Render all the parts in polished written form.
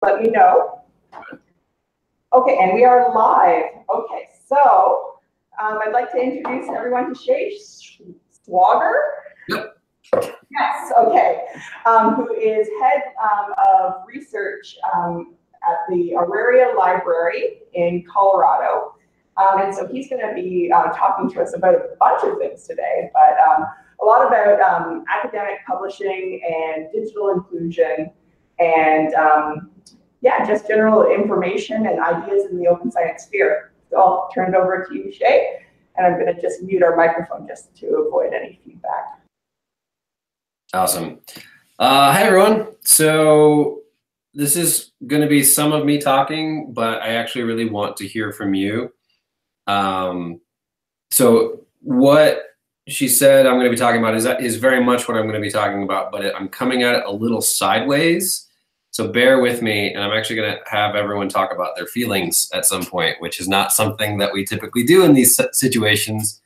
let me know. Okay, and we are live. Okay, so I'd like to introduce everyone to Shea Swauger. Yep. Yes, okay, who is head of research at the Auraria Library in Colorado. And so he's going to be talking to us about a bunch of things today, but a lot about academic publishing and digital inclusion and yeah, just general information and ideas in the open science sphere. So I'll turn it over to you, Shea, and I'm going to just mute our microphone just to avoid any feedback. Awesome. Hi, everyone. So this is going to be some of me talking, but I actually really want to hear from you. So what she said I'm going to be talking about is very much what I'm going to be talking about, but I'm coming at it a little sideways. So bear with me, and I'm actually going to have everyone talk about their feelings at some point, which is not something that we typically do in these situations.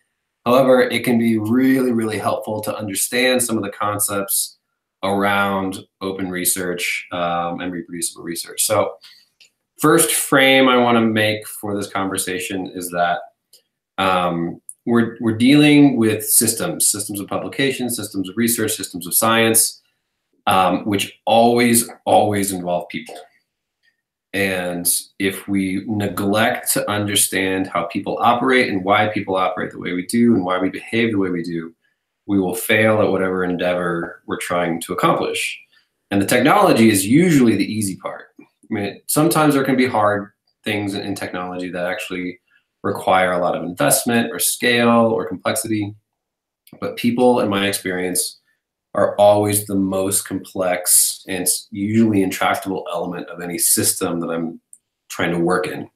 However, it can be really, really helpful to understand some of the concepts around open research and reproducible research. So first frame I want to make for this conversation is that we're dealing with systems of publication, systems of research, systems of science, which always involve people. And if we neglect to understand how people operate and why people operate the way we do and why we behave the way we do, we will fail at whatever endeavor we're trying to accomplish. And the technology is usually the easy part. I mean, sometimes there can be hard things in technology that actually require a lot of investment or scale or complexity. But people, in my experience, are always the most complex and usually intractable element of any system that I'm trying to work in.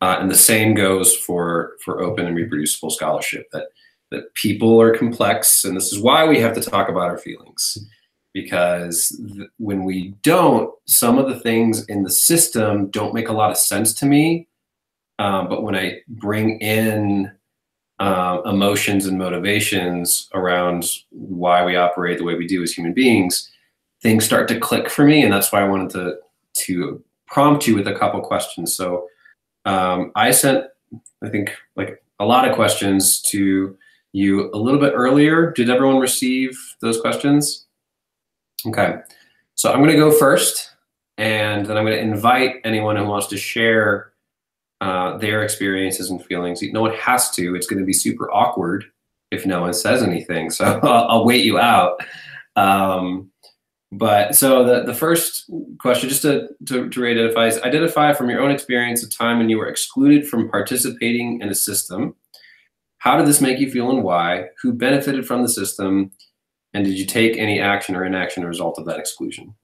And the same goes for open and reproducible scholarship, that people are complex, and this is why we have to talk about our feelings. Because when we don't, some of the things in the system don't make a lot of sense to me. But when I bring in emotions and motivations around why we operate the way we do as human beings, things start to click for me, and that's why I wanted to prompt you with a couple questions. So I sent, I think, like a lot of questions to you a little bit earlier. Did everyone receive those questions? Okay, so I'm going to go first, and then I'm going to invite anyone who wants to share their experiences and feelings. No one has to. It's going to be super awkward if no one says anything. So I'll wait you out. But so the first question, just to re-identify, is identify from your own experience a time when you were excluded from participating in a system. How did this make you feel and why? Who benefited from the system? And did you take any action or inaction as a result of that exclusion?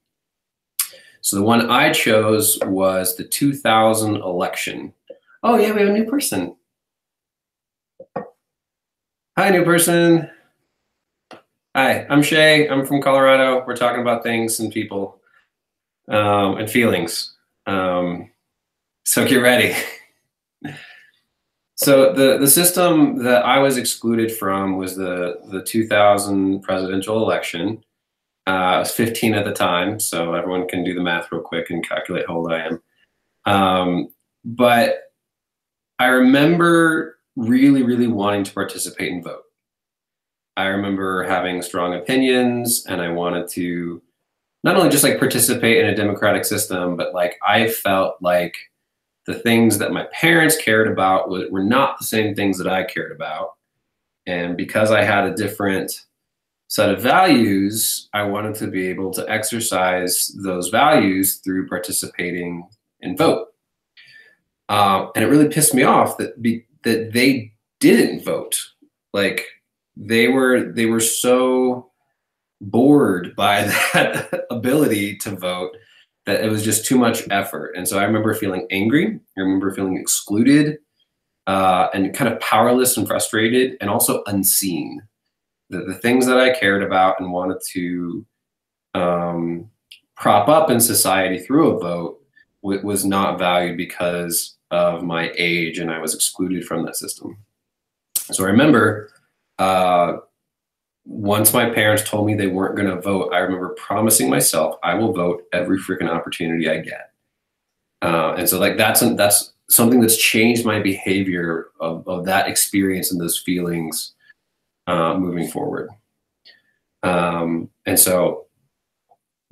So the one I chose was the 2000 election. Oh yeah, we have a new person. Hi, new person. Hi, I'm Shea. I'm from Colorado. We're talking about things and people and feelings. So get ready. So the system that I was excluded from was the 2000 presidential election. I was 15 at the time, so everyone can do the math real quick and calculate how old I am. But I remember really wanting to participate and vote. I remember having strong opinions, and I wanted to not only just like participate in a democratic system, but like I felt like the things that my parents cared about were not the same things that I cared about. And because I had a different set of values, I wanted to be able to exercise those values through participating and vote. And it really pissed me off that they didn't vote. Like they were so bored by that ability to vote that it was just too much effort. And so I remember feeling angry. I remember feeling excluded and kind of powerless and frustrated, and also unseen. The things that I cared about and wanted to prop up in society through a vote was not valued because of my age, and I was excluded from that system. So I remember once my parents told me they weren't going to vote, I remember promising myself I will vote every freaking opportunity I get. And so like that's something that's changed my behavior of that experience and those feelings moving forward. And so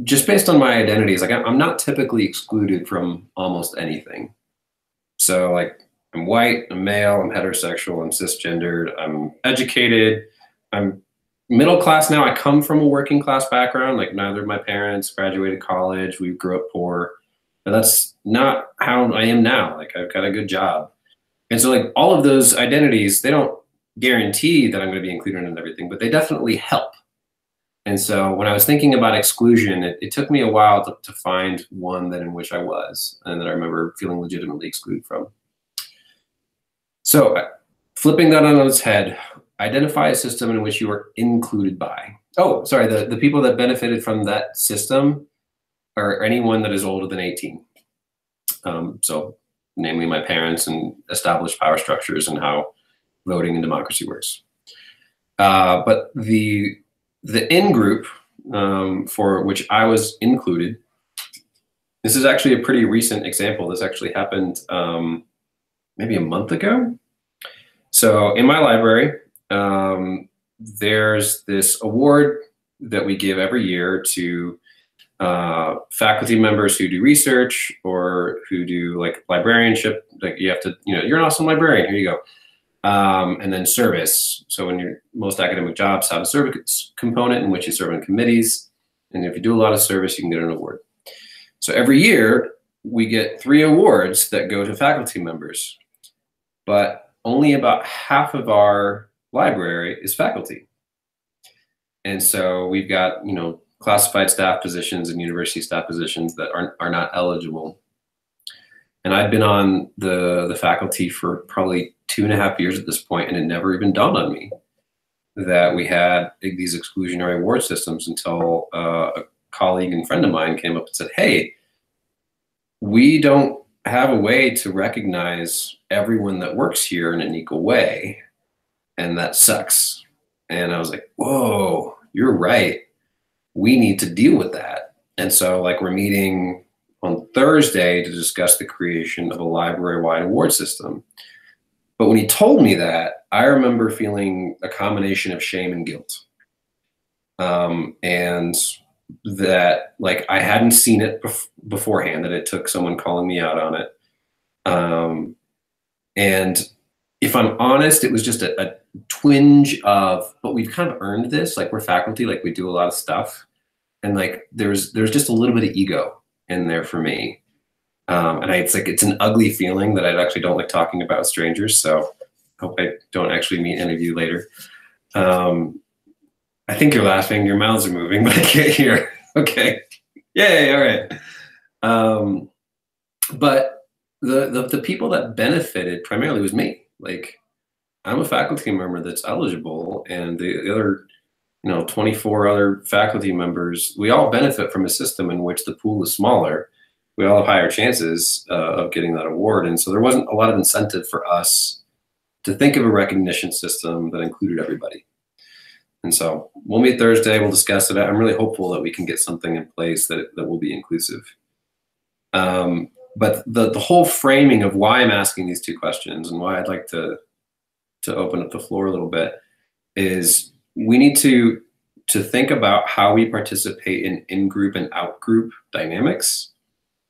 just based on my identities, like I'm not typically excluded from almost anything. So like I'm white, I'm male, I'm heterosexual, I'm cisgendered, I'm educated, I'm middle class now. I come from a working class background. Like neither of my parents graduated college. We grew up poor. But that's not how I am now. Like I've got a good job. And so like all of those identities, they don't guarantee that I'm going to be included in everything, but they definitely help. And so when I was thinking about exclusion, it took me a while to find one that in which I was, and that I remember feeling legitimately excluded from. So flipping that on its head, identify a system in which you are included by. Oh, sorry, the people that benefited from that system are anyone that is older than 18. So namely my parents and established power structures and how voting and democracy works. But the in group for which I was included, this is actually a pretty recent example. This actually happened maybe a month ago. So in my library, there's this award that we give every year to faculty members who do research or who do like librarianship. Like you have to, you're an awesome librarian, here you go. And then service. So when most academic jobs have a service component in which you serve in committees. And if you do a lot of service, you can get an award. So every year we get 3 awards that go to faculty members, but only about half of our library is faculty. And so we've got, classified staff positions and university staff positions that are not eligible. And I've been on the faculty for probably 2.5 years at this point, and it never even dawned on me that we had these exclusionary award systems until a colleague and friend of mine came up and said, hey, we don't have a way to recognize everyone that works here in an equal way, and that sucks. And I was like, whoa, you're right. We need to deal with that. And so like we're meeting on Thursday to discuss the creation of a library-wide award system. But when he told me that, I remember feeling a combination of shame and guilt. And that like I hadn't seen it beforehand, that it took someone calling me out on it. And if I'm honest, it was just a twinge of, but we've kind of earned this, like we're faculty, like we do a lot of stuff. And like there's just a little bit of ego in there for me. And it's an ugly feeling that I actually don't like talking about with strangers. So I hope I don't actually meet any of you later. I think you're laughing, your mouths are moving, but I can't hear. Okay. Yay, all right. But the people that benefited primarily was me. Like I'm a faculty member that's eligible, and the other 24 other faculty members, we all benefit from a system in which the pool is smaller. We all have higher chances of getting that award. And so there wasn't a lot of incentive for us to think of a recognition system that included everybody. And so we'll meet Thursday, we'll discuss it. I'm really hopeful that we can get something in place that will be inclusive. But the whole framing of why I'm asking these 2 questions and why I'd like to open up the floor a little bit is we need to think about how we participate in in-group and out-group dynamics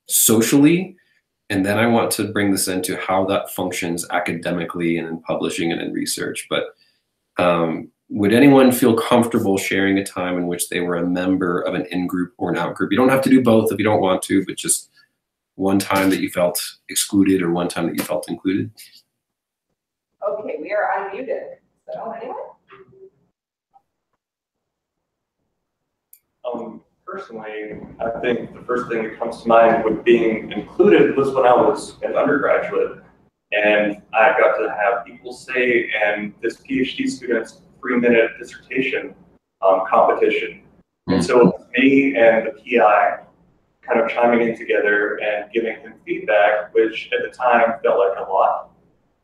socially. And then I want to bring this into how that functions academically and in publishing and in research. But would anyone feel comfortable sharing a time in which they were a member of an in-group or an out-group? You don't have to do both if you don't want to, but just one time that you felt excluded or one time that you felt included. Okay, we are unmuted. So anyone? Personally, I think the first thing that comes to mind with being included was when I was an undergraduate, and I got to have equal say in this PhD student's 3-minute dissertation competition. And so it was me and the PI kind of chiming in together and giving him feedback, which at the time felt like a lot.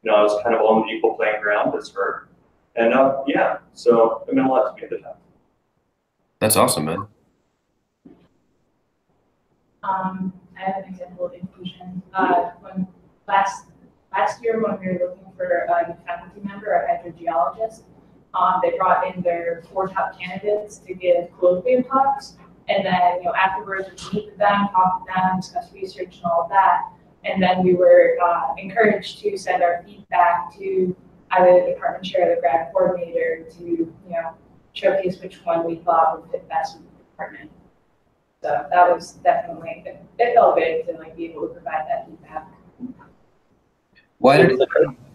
I was kind of on the equal playing ground as her. And yeah, so it meant a lot to me at the time. That's awesome, man. I have an example of inclusion. When last year, when we were looking for a new faculty member, a hydrogeologist, they brought in their 4 top candidates to give colloquium talks, and then afterwards we meet with them, talk with them, discuss research and all of that, and then we were encouraged to send our feedback to either the department chair or the grad coordinator to showcase which one we thought would fit best with the department. So that was definitely, it felt good to be able to provide that feedback. Why did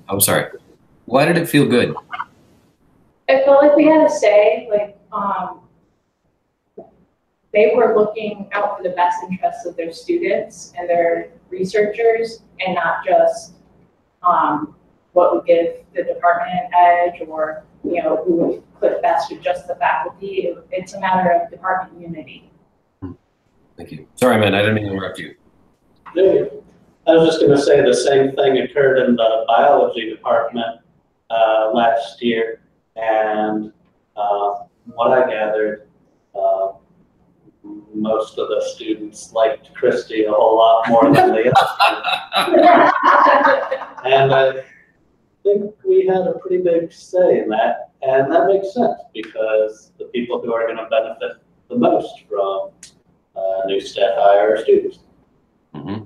I'm sorry. Why did it feel good? It felt like we had a say, they were looking out for the best interests of their students and their researchers, and not just what would give the department an edge, or who would click best with just the faculty. It's a matter of department unity. Thank you. Sorry, man, I didn't mean to interrupt you. I was just going to say the same thing occurred in the biology department last year, and what I gathered, most of the students liked Christy a whole lot more than the others. And I think we had a pretty big say in that, and that makes sense because the people who are going to benefit the most from new staff hire are students. Mm-hmm.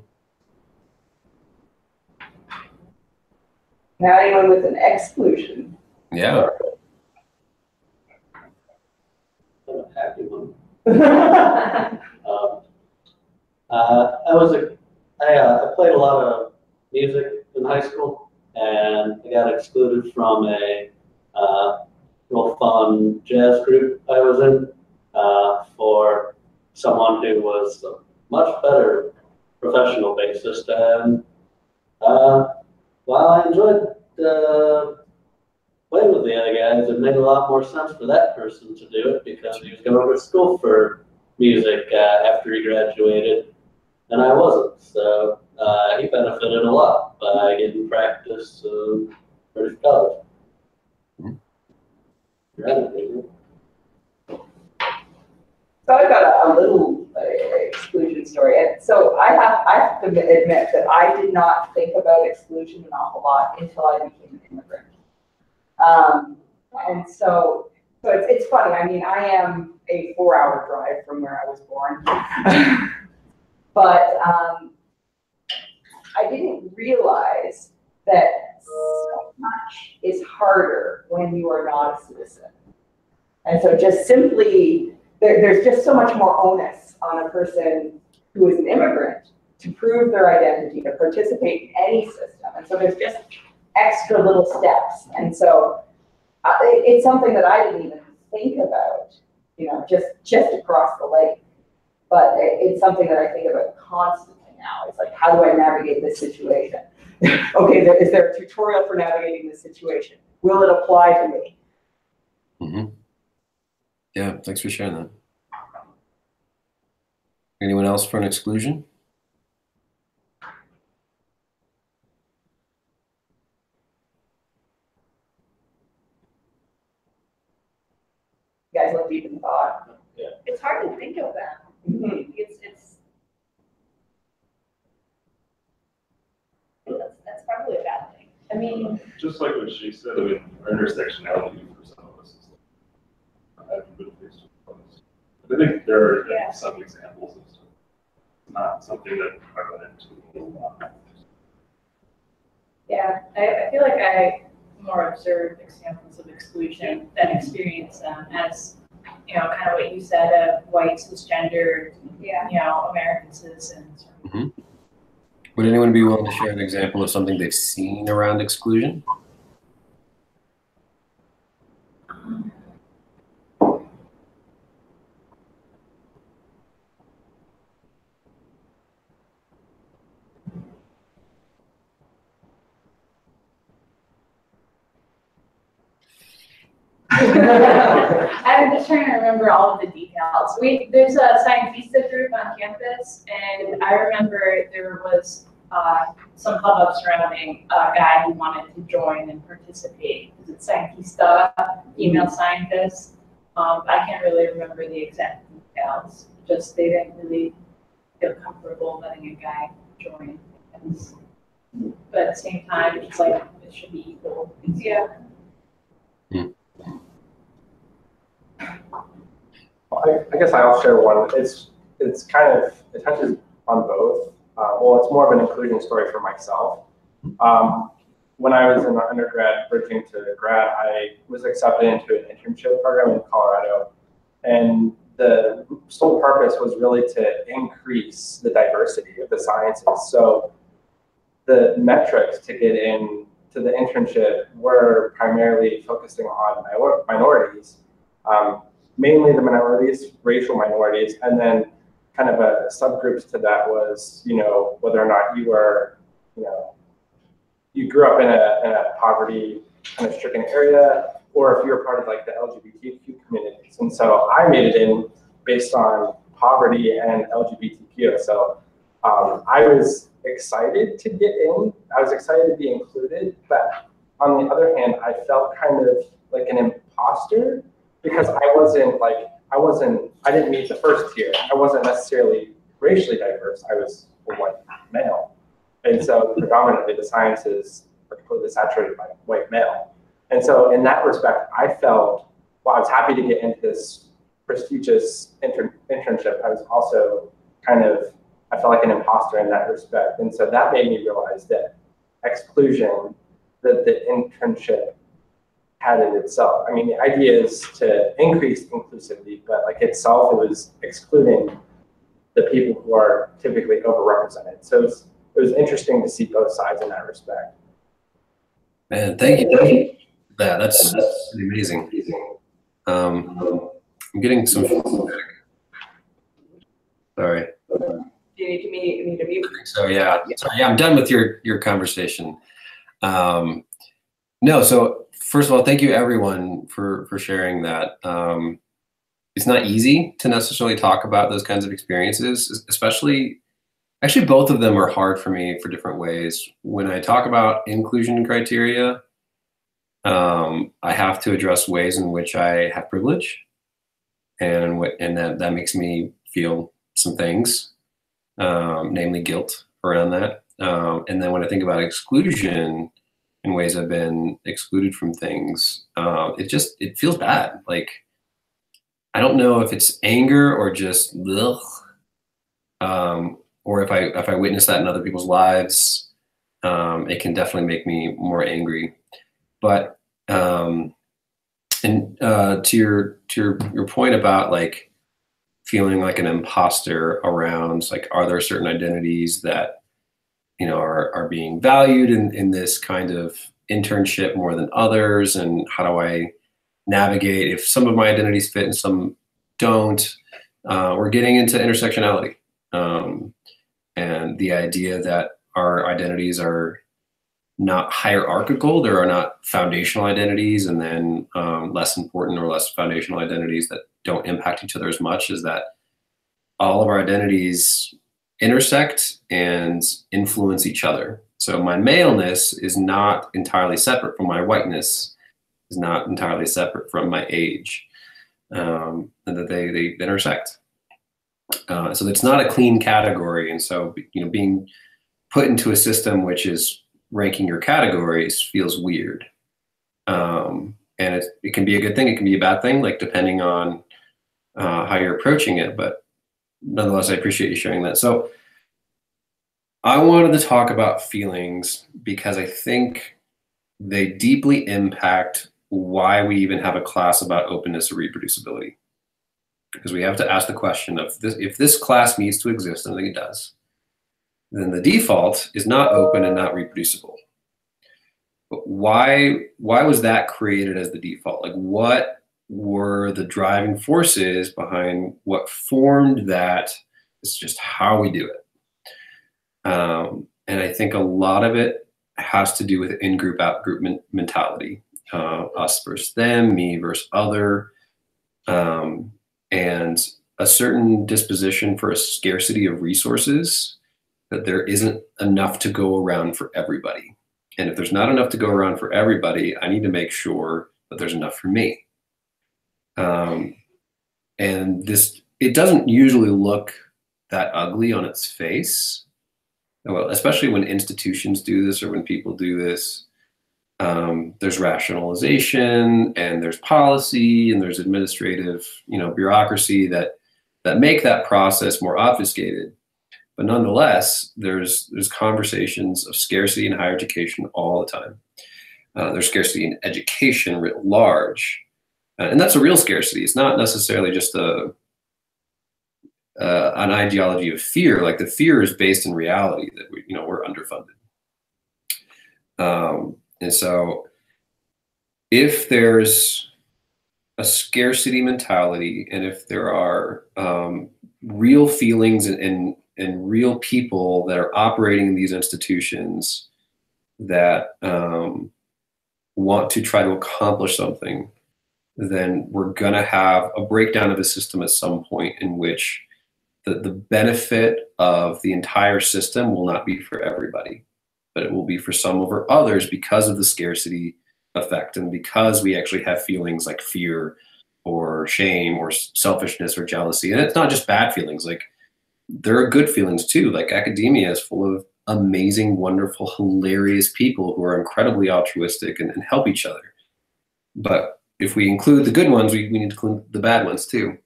Now anyone with an exclusion? Yeah. I'm a happy one. I played a lot of music in high school, and I got excluded from a real fun jazz group I was in for someone who was a much better professional bassist. And while I enjoyed playing with the other guys, it made a lot more sense for that person to do it because he was going to school for music after he graduated, and I wasn't. So he benefited a lot by getting practice for his college. So I've got a little exclusion story. And so I have to admit that I did not think about exclusion an awful lot until I became an immigrant. And so it's funny. I mean, I am a 4-hour drive from where I was born. But I didn't realize that so much is harder when you are not a citizen. And so just simply, there's just so much more onus on a person who is an immigrant to prove their identity, to participate in any system. And so there's just extra little steps. And so it's something that I didn't even think about, just across the lake. But it's something that I think about constantly now. It's like, how do I navigate this situation? Okay, is there a tutorial for navigating this situation? Will it apply to me? Mm-hmm. Yeah, thanks for sharing that. Anyone else for an exclusion? You guys look deep in thought. Yeah. It's hard to think of that. Mm-hmm. That's probably a bad thing. I mean, Just like what she said, I mean, intersectionality for some of us is like, I think there are some examples of stuff. It's not something that I run into a lot. Yeah, I feel like I more observed examples of exclusion than experience them as, kind of what you said of white, cisgender, American citizens. Mm-hmm. Would anyone be willing to share an example of something they've seen around exclusion? I'm just trying to remember all of the details. There's a Scientista group on campus, and I remember there was some hubbub surrounding a guy who wanted to join and participate. Because it's scientista, female scientist. I can't really remember the exact details. Just they didn't really feel comfortable letting a guy join. But at the same time, it's like it should be equal. Yeah. Well, I guess I'll share one. It's kind of, it touches on both. Well, it's more of an inclusion story for myself. When I was in undergrad, bridging to grad, I was accepted into an internship program in Colorado. And the sole purpose was really to increase the diversity of the sciences. So the metrics to get in to the internship were primarily focusing on minorities, mainly the minorities, racial minorities, and then kind of a subgroups to that was, you know, whether or not you were, you know, you grew up in a poverty kind of stricken area, or if you're part of like the LGBTQ communities. And so I made it in based on poverty and LGBTQ. So I was excited to get in. I was excited to be included, but on the other hand, I felt kind of like an imposter because I didn't meet the first tier. I wasn't necessarily racially diverse. I was a white male. And so predominantly the sciences are completely saturated by white male. And so in that respect, I felt, well, I was happy to get into this prestigious internship. I was also kind of, I felt like an imposter in that respect. And so that made me realize that exclusion, that the internship had in itself. I mean, the idea is to increase inclusivity, but like itself, it was excluding the people who are typically overrepresented. So it was interesting to see both sides in that respect. Man, thank you. That's pretty amazing. I'm getting some feedback. Sorry. Do you need me to mute? So yeah, sorry, yeah, I'm done with your conversation. No, so first of all, thank you everyone for sharing that. It's not easy to necessarily talk about those kinds of experiences, especially, actually both of them are hard for me for different ways. When I talk about inclusion criteria, I have to address ways in which I have privilege, and that makes me feel some things, namely guilt around that. And then when I think about exclusion in ways I've been excluded from things, it feels bad. Like, I don't know if it's anger or just ugh, or if I witness that in other people's lives, it can definitely make me more angry. But to your point about like feeling like an imposter around, like, are there certain identities that, you know, are being valued in this kind of internship more than others, and how do I navigate if some of my identities fit and some don't? We're getting into intersectionality, and the idea that our identities are not hierarchical. There are not foundational identities and then less important or less foundational identities that don't impact each other as much, as that all of our identities intersect and influence each other. So my maleness is not entirely separate from my whiteness, is not entirely separate from my age, and that they intersect. So it's not a clean category. And so, you know, being put into a system which is ranking your categories feels weird. And it can be a good thing, it can be a bad thing, like depending on how you're approaching it. But nonetheless, I appreciate you sharing that. So I wanted to talk about feelings because I think they deeply impact why we even have a class about openness or reproducibility. Because we have to ask the question of this: if this class needs to exist, and I think it does, then the default is not open and not reproducible. But why was that created as the default? Like, what were the driving forces behind what formed that? It's just how we do it. And I think a lot of it has to do with in-group, out-group mentality. Us versus them, me versus other, and a certain disposition for a scarcity of resources that there isn't enough to go around for everybody. And if there's not enough to go around for everybody, I need to make sure that there's enough for me. And it doesn't usually look that ugly on its face. Well, especially when institutions do this or when people do this. There's rationalization and there's policy and there's administrative, bureaucracy that make that process more obfuscated. But nonetheless, there's conversations of scarcity in higher education all the time. There's scarcity in education writ large. And that's a real scarcity. It's not necessarily just an ideology of fear. Like the fear is based in reality that we're underfunded. And so if there's a scarcity mentality and if there are real feelings and real people that are operating in these institutions that want to try to accomplish something, then we're going to have a breakdown of the system at some point in which the benefit of the entire system will not be for everybody, but it will be for some over others because of the scarcity effect and because we actually have feelings like fear or shame or selfishness or jealousy. And it's not just bad feelings. Like there are good feelings too. Like academia is full of amazing, wonderful, hilarious people who are incredibly altruistic and help each other. But if we include the good ones, we need to include the bad ones too.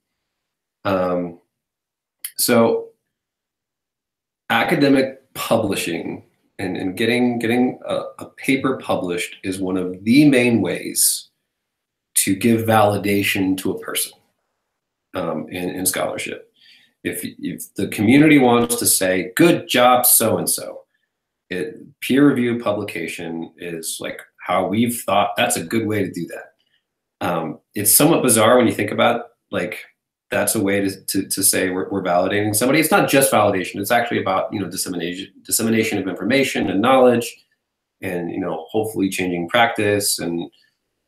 So academic publishing and getting a paper published is one of the main ways to give validation to a person in scholarship. If the community wants to say, good job, so-and-so, peer-reviewed publication is like how we've thought that's a good way to do that. It's somewhat bizarre when you think about like that's a way to say we're validating somebody. It's not just validation. It's actually about dissemination of information and knowledge, and hopefully changing practice. And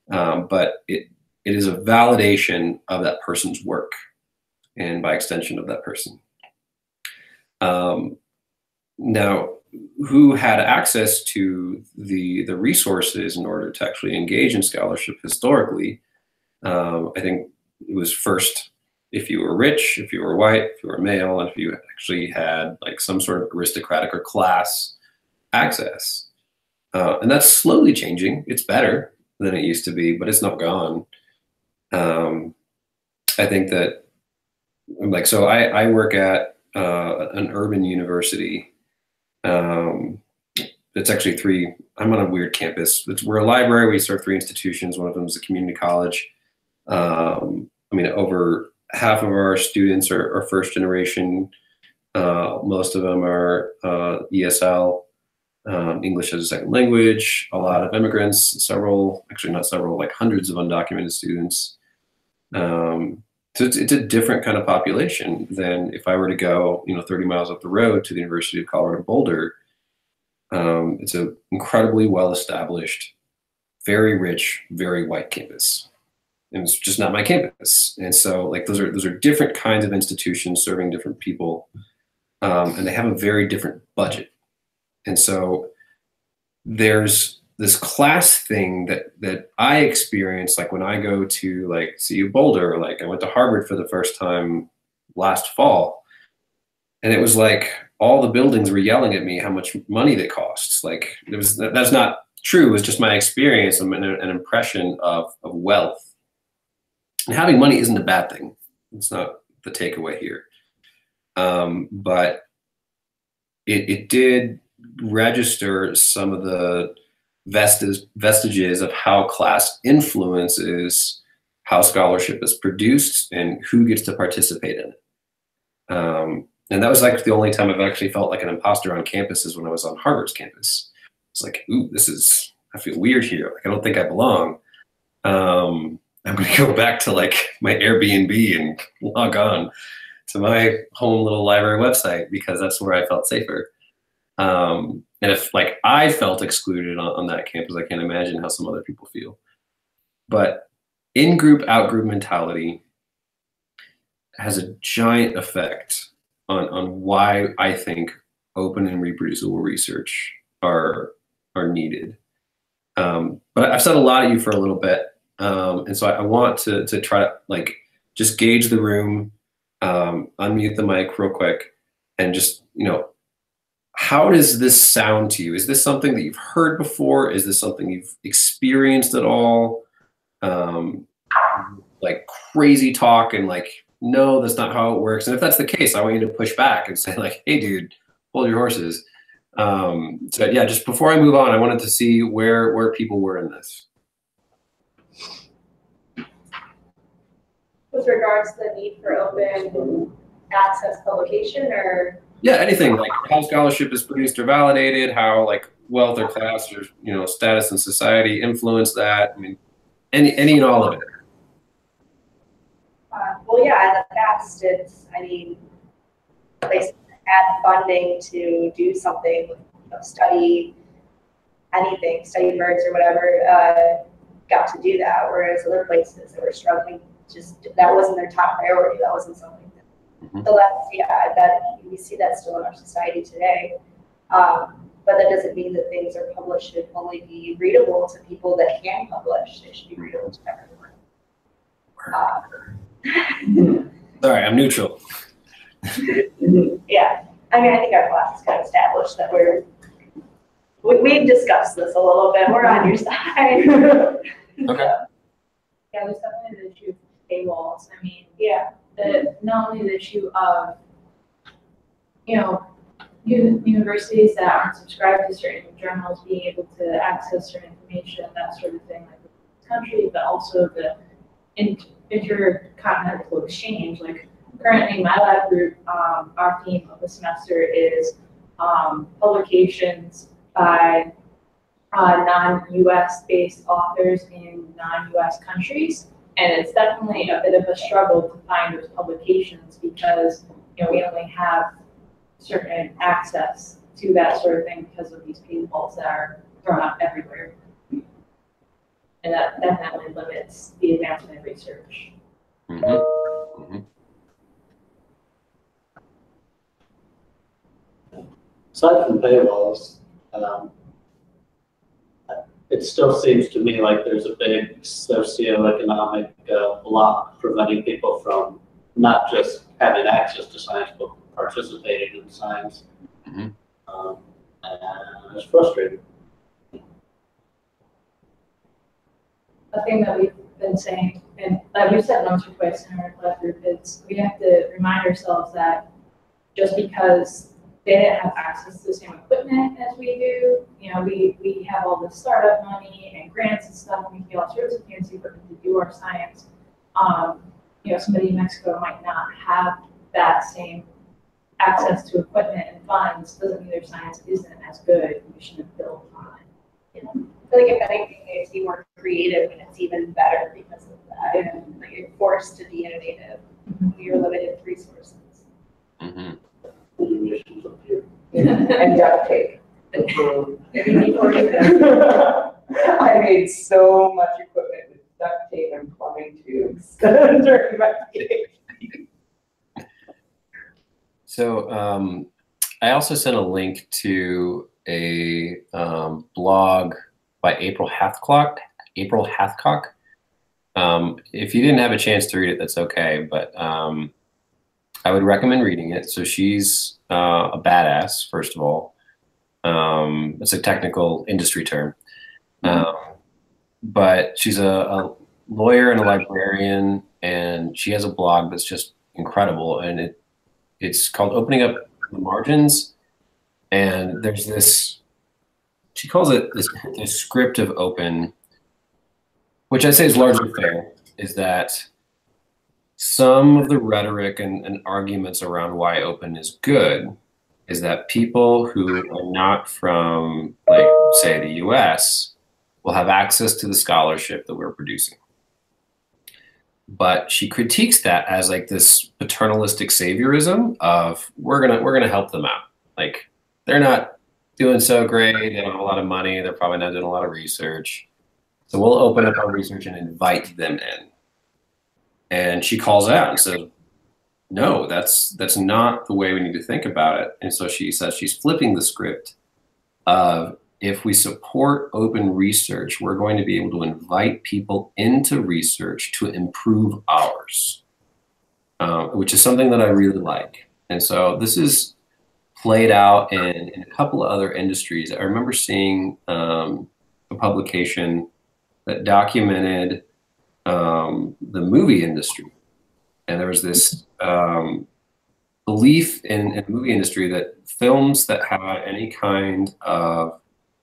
but it is a validation of that person's work, and by extension of that person. Now, who had access to the resources in order to actually engage in scholarship historically? I think it was first if you were rich, if you were white, if you were male, and if you actually had like some sort of aristocratic or class access. And that's slowly changing. It's better than it used to be, but it's not gone. I think that so I work at an urban university. It's actually I'm on a weird campus. We're a library. We serve 3 institutions. One of them is a community college. Over half of our students are first generation. Most of them are ESL, English as a second language, a lot of immigrants, hundreds of undocumented students. So it's a different kind of population than if I were to go, 30 miles up the road to the University of Colorado Boulder. It's an incredibly well-established, very rich, very white campus. And it's just not my campus. And so those are different kinds of institutions serving different people. And they have a very different budget. And so there's this class thing that I experience, like when I go to CU Boulder, I went to Harvard for the first time last fall. And it was like all the buildings were yelling at me how much money they cost. That's not true. It was just my experience and an impression of wealth. And having money isn't a bad thing. It's not the takeaway here. But it did register some of the vestiges of how class influences how scholarship is produced and who gets to participate in it. And that was the only time I've actually felt like an imposter on campus is when I was on Harvard's campus. It's like, ooh, I feel weird here. I don't think I belong. I'm going to go back to my Airbnb and log on to my home little library website because that's where I felt safer. And if I felt excluded on that campus, I can't imagine how some other people feel. But in-group, out-group mentality has a giant effect on why I think open and reproducible research are needed. But I've said a lot at you for a little bit, and so I want to try to like just gauge the room, unmute the mic real quick, and just, you know, how does this sound to you? Is this something that you've heard before? Is this something you've experienced at all? Like crazy talk and like, no, that's not how it works. And if that's the case, I want you to push back and say like, hey, dude, hold your horses. So yeah, just before I move on, I wanted to see where people were in this. With regards to the need for open access publication, or? Yeah, anything like how scholarship is produced or validated, how like wealth or class or, you know, status in society influence that. I mean, any and all of it. Well, yeah, in the past, I mean, places had funding to do something, study anything, study birds or whatever, got to do that, whereas other places that were struggling, just that wasn't their top priority. That wasn't something. So that's, yeah, that we see that still in our society today. But that doesn't mean that things are published should only be readable to people that can publish. They should be readable to everyone. Sorry, I'm neutral. Yeah, I mean, I think our class has kind of established that we've discussed this a little bit. We're on your side. Okay. Yeah, there's definitely the issue of paywalls. I mean, Yeah. Not only the issue of, you know, universities that aren't subscribed to certain journals being able to access certain information, that sort of thing, like this country, but also the intercontinental exchange. Like currently, my lab group, our theme of the semester is publications by non-US based authors in non-US countries. And it's definitely a bit of a struggle to find those publications because, you know, we only have certain access to that sort of thing because of these paywalls that are thrown up everywhere. And that definitely limits the advancement of research. Aside from paywalls, it still seems to me like there's a big socioeconomic block preventing people from not just having access to science, but participating in science. And it's frustrating. A thing that we've been saying, and we've said once or twice in our lab group, is we have to remind ourselves that just because they didn't have access to the same equipment as we do, you know, we have all this startup money and grants and stuff, and we can get all sorts of fancy equipment to do our science. You know, somebody in Mexico might not have that same access to equipment and funds. Doesn't mean their science isn't as good. We shouldn't build on it. You know? I feel like if anything, it makes you more creative and it's even better because of that. And like you're forced to be innovative. You're limited with resources. And duct tape. I made so much equipment with duct tape and plumbing tubes during my PhD. So I also sent a link to a blog by April Hathcock. If you didn't have a chance to read it, that's okay, but I would recommend reading it. So she's a badass, first of all. It's a technical industry term. But she's a lawyer and a librarian, and she has a blog that's just incredible. And it's called Opening Up the Margins. And there's this, she calls it this script of open, which I'd say is largely fair, is that some of the rhetoric and arguments around why open is good is that people who are not from, like, say, the US will have access to the scholarship that we're producing. But she critiques that as like this paternalistic saviorism of we're gonna help them out. Like, they're not doing so great, they don't have a lot of money, they're probably not doing a lot of research. So we'll open up our research and invite them in. And she calls out and says, no, that's not the way we need to think about it. And so she says she's flipping the script of, if we support open research, we're going to be able to invite people into research to improve ours, which is something that I really like. And so this is played out in a couple of other industries. I remember seeing a publication that documented the movie industry. And there was this belief in the movie industry that films that had any kind of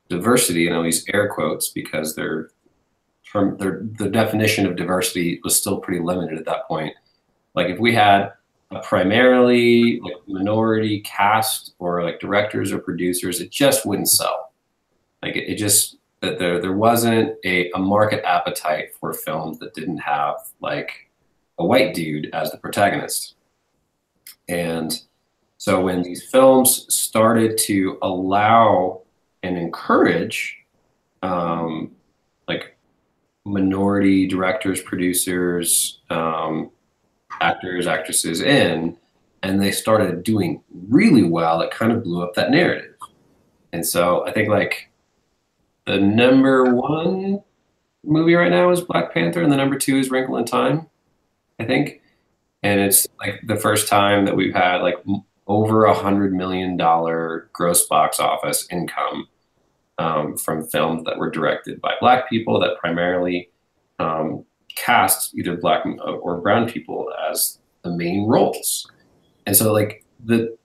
diversity, and I'll use air quotes because the definition of diversity was still pretty limited at that point. Like if we had a primarily like minority cast or like directors or producers, it just wouldn't sell. Like it just, that there wasn't a market appetite for films that didn't have like a white dude as the protagonist. And so when these films started to allow and encourage like minority directors, producers, actors, actresses in, and they started doing really well, it kind of blew up that narrative. And so I think like the #1 movie right now is Black Panther, and the #2 is Wrinkle in Time, I think. And it's like the first time that we've had like over $100 million gross box office income from films that were directed by Black people that primarily cast either Black or brown people as the main roles. And so like the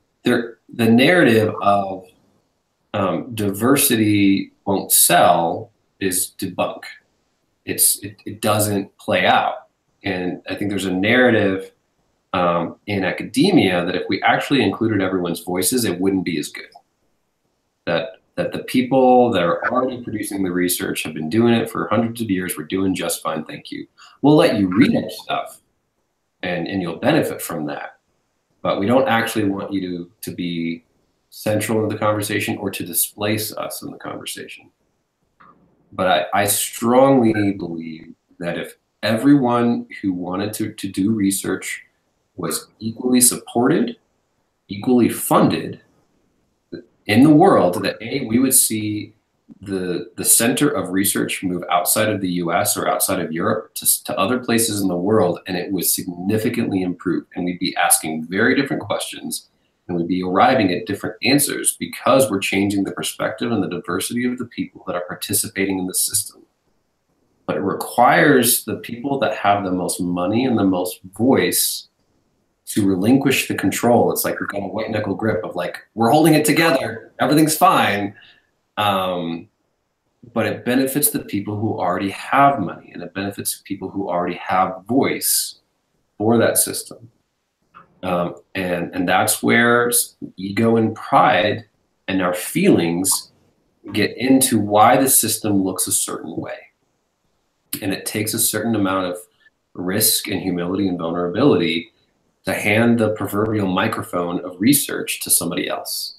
narrative of diversity won't sell is debunked. It doesn't play out. And I think there's a narrative in academia that if we actually included everyone's voices, it wouldn't be as good. That the people that are already producing the research have been doing it for hundreds of years. We're doing just fine, thank you. We'll let you read our stuff and you'll benefit from that. But we don't actually want you to be central in the conversation or to displace us in the conversation. But I strongly believe that if everyone who wanted to do research was equally supported, equally funded in the world, that we would see the center of research move outside of the US or outside of Europe to other places in the world, and it would significantly improve. And we'd be asking very different questions, and we'd be arriving at different answers because we're changing the perspective and the diversity of the people that are participating in the system. But it requires the people that have the most money and the most voice to relinquish the control. It's like we've got a white knuckle grip of like, we're holding it together, everything's fine. But it benefits the people who already have money, and it benefits people who already have voice for that system. And that's where ego and pride and our feelings get into why the system looks a certain way. And it takes a certain amount of risk and humility and vulnerability to hand the proverbial microphone of research to somebody else,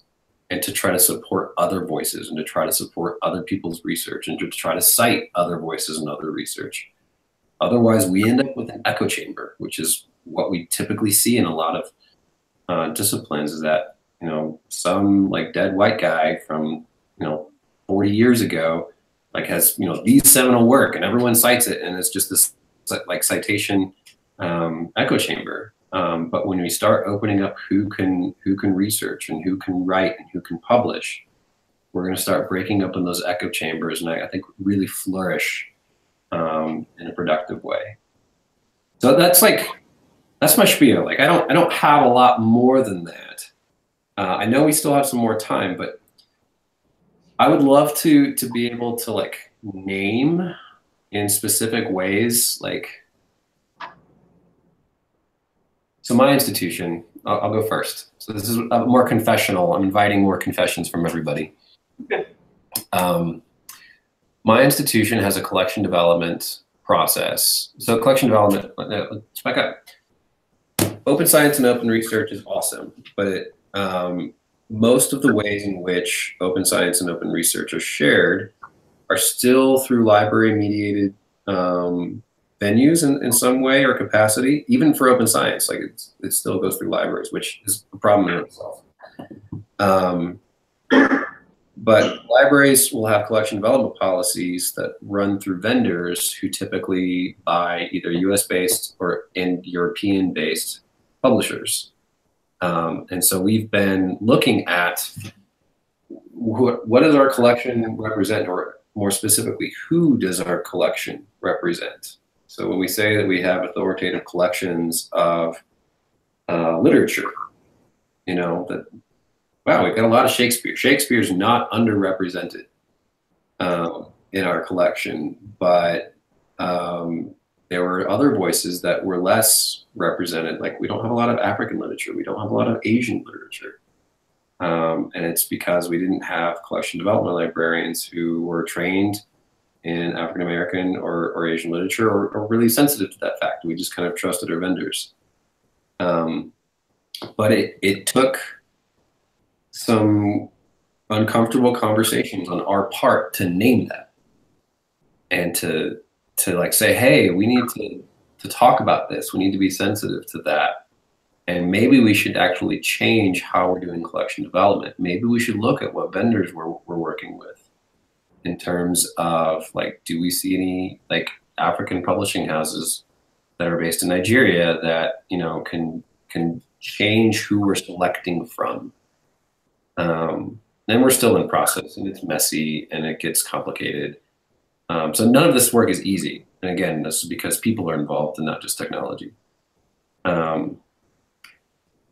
and to try to support other voices, and to try to support other people's research, and to try to cite other voices and other research. Otherwise, we end up with an echo chamber, which is what we typically see in a lot of disciplines, is that, you know, some like dead white guy from, 40 years ago, like has, these seminal work, and everyone cites it, and it's just this like citation echo chamber. But when we start opening up who can research and who can write and who can publish, we're going to start breaking up in those echo chambers, and I think really flourish in a productive way. So that's my spiel. Like I don't have a lot more than that. I know we still have some more time, but I would love to be able to like name in specific ways, like. So my institution, I'll go first. So this is a more confessional. I'm inviting more confessions from everybody. My institution has a collection development process. So collection development, let's back up. Open science and open research is awesome, but most of the ways in which open science and open research are shared are still through library mediated venues in some way or capacity, even for open science. Like it still goes through libraries, which is a problem in itself. But libraries will have collection development policies that run through vendors who typically buy either US-based or European-based publishers. And so we've been looking at what does our collection represent, or more specifically, who does our collection represent? So when we say that we have authoritative collections of literature, you know, that, wow, we've got a lot of Shakespeare. Shakespeare's not underrepresented in our collection, but there were other voices that were less represented. Like we don't have a lot of African literature. We don't have a lot of Asian literature. And it's because we didn't have collection development librarians who were trained in African American or Asian literature or really sensitive to that fact. We just kind of trusted our vendors. But it took some uncomfortable conversations on our part to name that and to like say, hey, we need to talk about this. We need to be sensitive to that. And maybe we should actually change how we're doing collection development. Maybe we should look at what vendors we're working with in terms of like, do we see any like African publishing houses that are based in Nigeria that, you know, can change who we're selecting from. And we're still in process, and it's messy and it gets complicated. So none of this work is easy. And again, this is because people are involved and not just technology.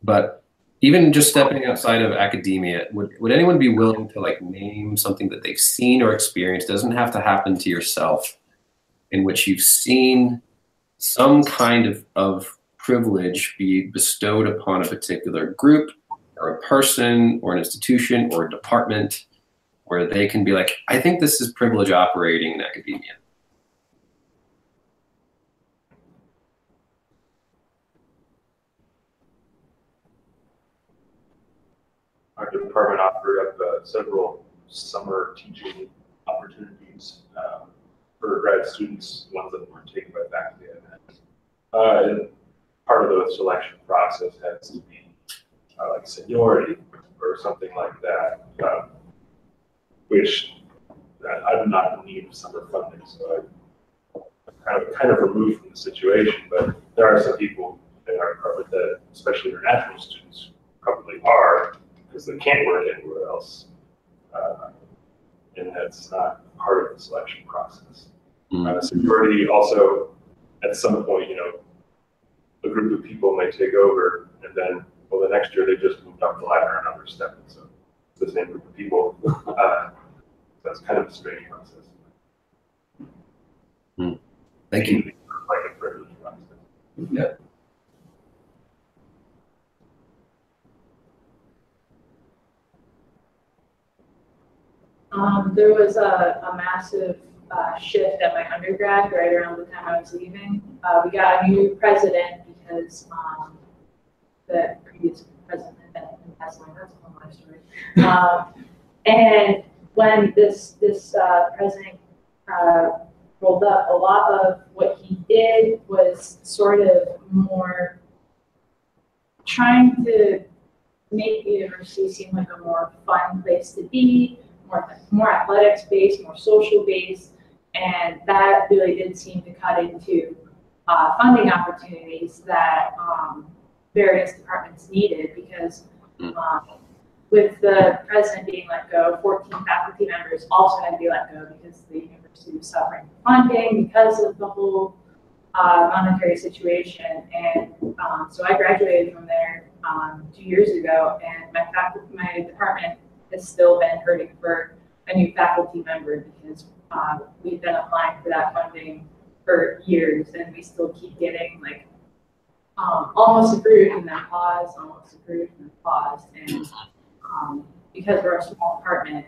But even just stepping outside of academia, would anyone be willing to like name something that they've seen or experienced? It doesn't have to happen to yourself, in which you've seen some kind of privilege be bestowed upon a particular group or a person or an institution or a department, where they can be like, I think this is privilege operating in academia. Our department offered up several summer teaching opportunities for grad students, ones that weren't taken by faculty. And part of the selection process has to be like seniority or something like that, which I'm not in need of summer funding, so I'm kind of removed from the situation. But there are some people in our department that, especially international students, probably are, because they can't work anywhere else, and that's not part of the selection process. Seniority also, at some point, you know, a group of people may take over, and then, well, the next year they just moved up the ladder another step, and so it's the same group of people. That's kind of a strange process. Thank you. Like a privilege process. Yeah. There was a massive shift at my undergrad right around the time I was leaving. We got a new president because the previous president had been passed away. That's a whole other story. And when this president rolled up, a lot of what he did was sort of more trying to make the university seem like a more fun place to be, more athletics based, more social based, and that really did seem to cut into funding opportunities that various departments needed, because with the president being let go, 14 faculty members also had to be let go because the university was suffering funding because of the whole monetary situation. And so I graduated from there 2 years ago, and my department has still been hurting for a new faculty member, because we've been applying for that funding for years, and we still keep getting like almost approved and then paused, almost approved and then paused. And because we're a small department,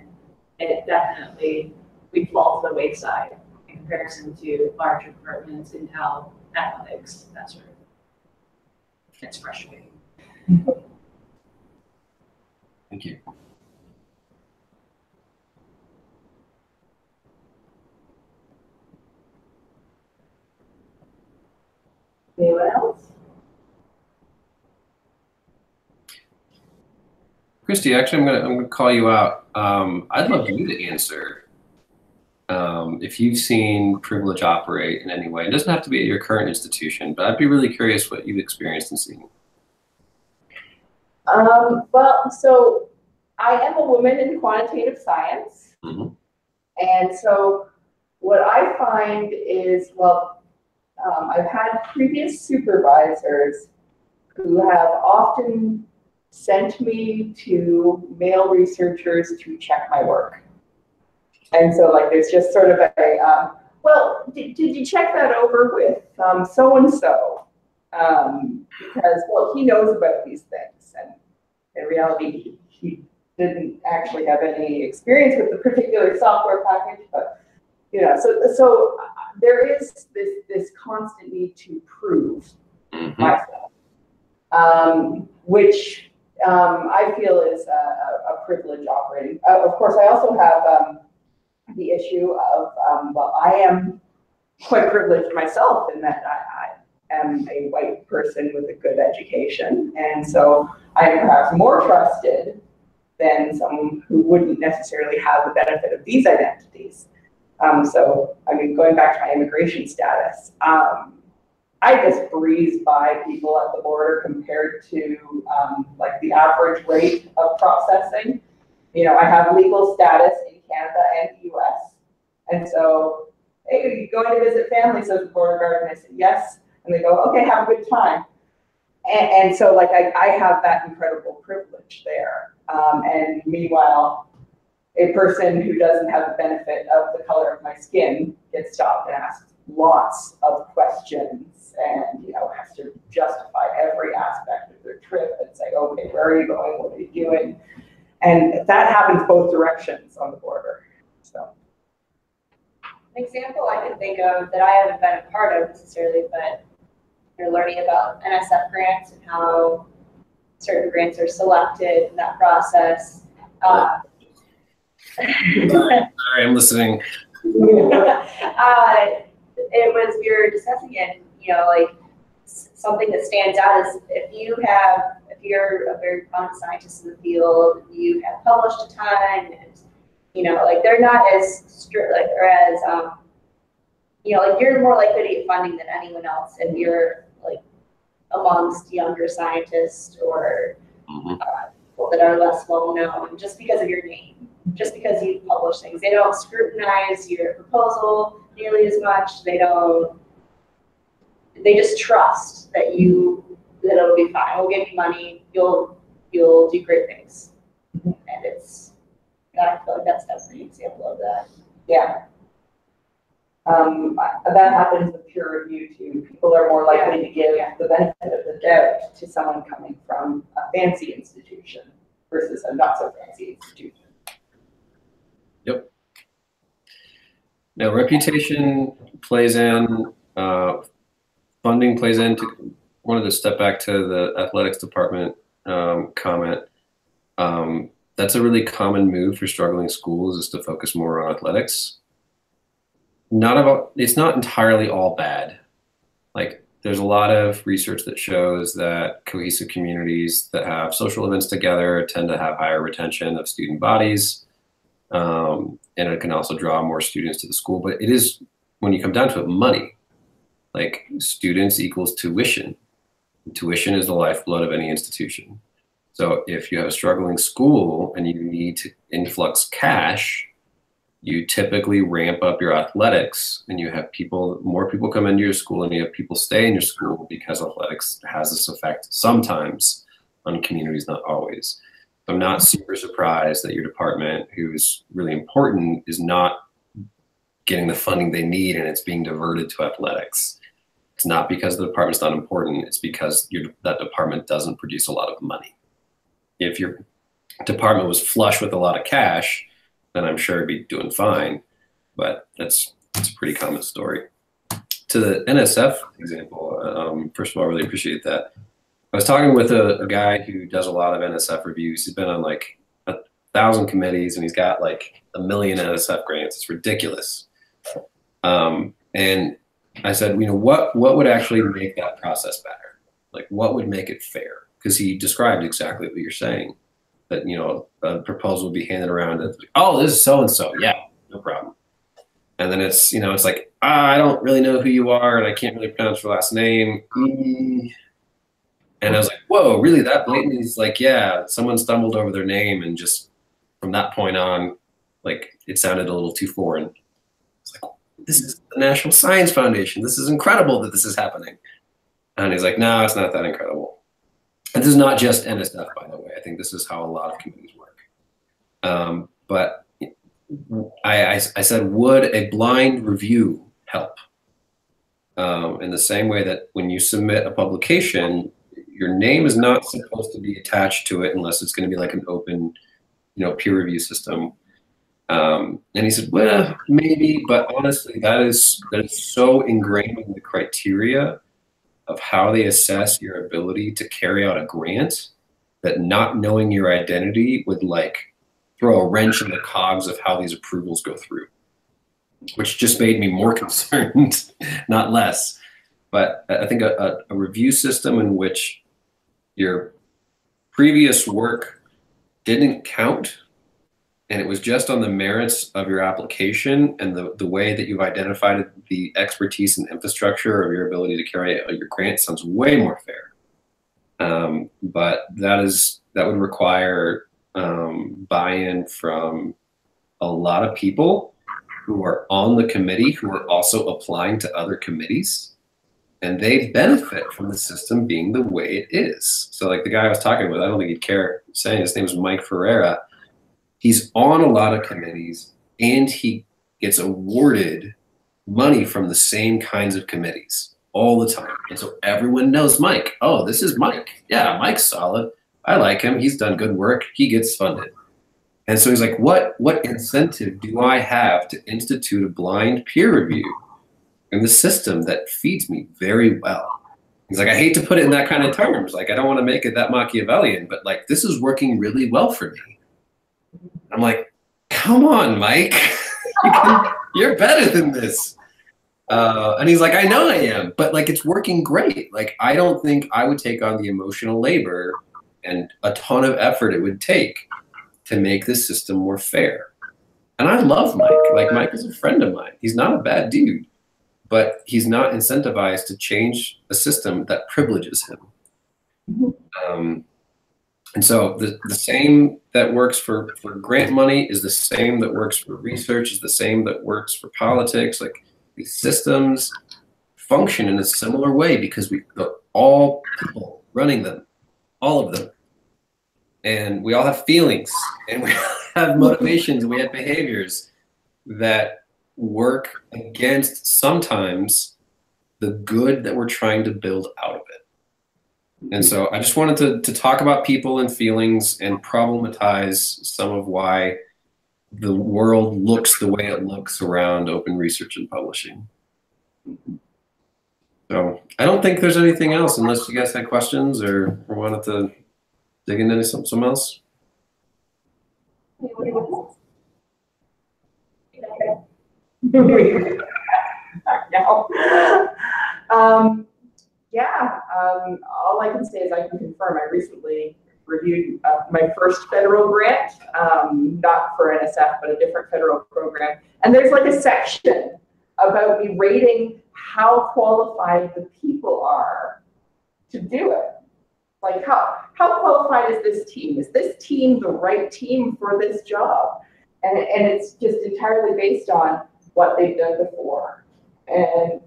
it definitely, we fall to the wayside in comparison to larger departments, Intel, athletics, that sort of thing. It's frustrating. Thank you. Christy, actually, I'm gonna call you out. I'd love you to answer if you've seen privilege operate in any way. It doesn't have to be at your current institution, but I'd be really curious what you've experienced and seen. Well, so I am a woman in quantitative science. Mm-hmm. And so what I find is, well, I've had previous supervisors who have often sent me to male researchers to check my work. And so like there's just sort of a, well, did you check that over with so-and-so? Because, well, he knows about these things. And in reality, he didn't actually have any experience with the particular software package, but, you know, so there is this constant need to prove myself, which I feel is a privilege operating. Of course, I also have the issue of, well, I am quite privileged myself in that I am a white person with a good education. And so I am perhaps more trusted than someone who wouldn't necessarily have the benefit of these identities. So, I mean, going back to my immigration status, I just breeze by people at the border compared to like the average rate of processing. You know, I have legal status in Canada and the US. And so, hey, are you going to visit family, says the border guard, and I said, yes. And they go, okay, have a good time. And so like I have that incredible privilege there. And meanwhile, a person who doesn't have the benefit of the color of my skin gets stopped and asked lots of questions and, you know, has to justify every aspect of their trip and say, okay, where are you going? What are you doing? And that happens both directions on the border. So. An example I can think of that I haven't been a part of necessarily, but you're learning about NSF grants and how certain grants are selected in that process. Sorry, I'm listening. It was, we were discussing it, you know, like something that stands out is if you're a very prominent scientist in the field, you have published a ton, and, you know, like they're not as strict, like, or as, you know, like you're more likely to get funding than anyone else if you're like amongst younger scientists or people that are less well known, just because of your name, just because you publish things. They don't scrutinize your proposal nearly as much. They just trust that it'll be fine. We'll give you money. You'll do great things. And I feel like that's definitely an example of that. Yeah. That happens with peer review too. People are more likely to give the benefit of the doubt to someone coming from a fancy institution versus a not so fancy institution. Yep. Now, reputation plays in, funding plays into. Wanted to step back to the athletics department comment. That's a really common move for struggling schools, is to focus more on athletics. It's not entirely all bad. Like, there's a lot of research that shows that cohesive communities that have social events together tend to have higher retention of student bodies. And it can also draw more students to the school. But it is, when you come down to it, money. Like, students equals tuition. Tuition is the lifeblood of any institution. So if you have a struggling school and you need to influx cash, you typically ramp up your athletics, and you have more people come into your school, and you have people stay in your school, because athletics has this effect sometimes on communities, not always. I'm not super surprised that your department, who's really important, is not getting the funding they need, and it's being diverted to athletics. It's not because the department's not important, it's because that department doesn't produce a lot of money. If your department was flush with a lot of cash, then I'm sure it'd be doing fine, but it's a pretty common story. To the NSF example, first of all, I really appreciate that. I was talking with a guy who does a lot of NSF reviews. He's been on like 1,000 committees, and he's got like 1 million NSF grants. It's ridiculous. And I said, you know, what would actually make that process better? Like, what would make it fair? Because he described exactly what you're saying, that, you know, a proposal will be handed around. And, oh, this is so-and-so. Yeah, no problem. And then it's, you know, it's like, I don't really know who you are, and I can't really pronounce your last name. And I was like, whoa, really that blatant? He's like, yeah, someone stumbled over their name, and just from that point on, like, it sounded a little too foreign. It's like, this is the National Science Foundation. This is incredible that this is happening. And he's like, no, it's not that incredible. And this is not just NSF, by the way. I think this is how a lot of committees work. But I said, would a blind review help? In the same way that when you submit a publication, your name is not supposed to be attached to it unless it's going to be like an open, you know, peer review system. And he said, well, maybe, but honestly, that is so ingrained in the criteria of how they assess your ability to carry out a grant that not knowing your identity would like throw a wrench in the cogs of how these approvals go through, which just made me more concerned, not less. But I think a review system in which your previous work didn't count, and it was just on the merits of your application and the way that you've identified the expertise and infrastructure of your ability to carry out your grant, sounds way more fair. But that would require buy-in from a lot of people who are on the committee who are also applying to other committees. And they benefit from the system being the way it is. So like the guy I was talking with, I don't think he'd care saying his name is Mike Ferreira. He's on a lot of committees, and he gets awarded money from the same kinds of committees all the time. And so everyone knows Mike. Oh, this is Mike. Yeah, Mike's solid. I like him. He's done good work. He gets funded. And so he's like, what incentive do I have to institute a blind peer review in the system that feeds me very well? He's like, I hate to put it in that kind of terms. Like, I don't want to make it that Machiavellian, but like, this is working really well for me. I'm like, come on, Mike. You're better than this. And he's like, I know I am, but like, it's working great. Like, I don't think I would take on the emotional labor and a ton of effort it would take to make this system more fair. And I love Mike. Like, Mike is a friend of mine. He's not a bad dude, but he's not incentivized to change a system that privileges him. And so the same that works for grant money is the same that works for research, is the same that works for politics. Like, these systems function in a similar way because we're all people running them, all of them. And we all have feelings, and we have motivations, and we have behaviors that work against sometimes the good that we're trying to build out of it. And so I just wanted to talk about people and feelings and problematize some of why the world looks the way it looks around open research and publishing. So I don't think there's anything else, unless you guys had questions or wanted to dig into something else. All I can say is I can confirm I recently reviewed my first federal grant, not for NSF, but a different federal program. And there's like a section about me rating how qualified the people are to do it. Like, how qualified is this team? Is this team the right team for this job? And it's just entirely based on what they've done before. And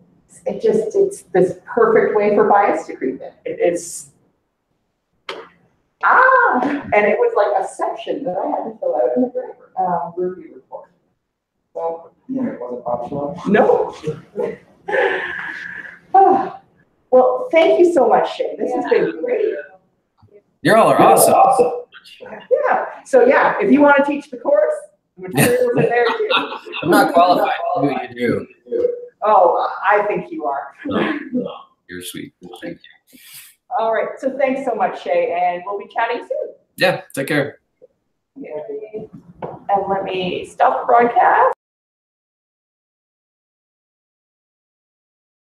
it's this perfect way for bias to creep in. It is, and it was like a section that I had to fill out in the grant review report. So, Yeah, it wasn't optional. no. Well, thank you so much, Shea. This has been great. You all are awesome. Yeah. So yeah, if you want to teach the course, the materials are there too. I'm not qualified to do what you do. Oh, I think you are. You're sweet. Thank you. All right. So thanks so much, Shea, and we'll be chatting soon. Yeah, take care. And let me stop the broadcast.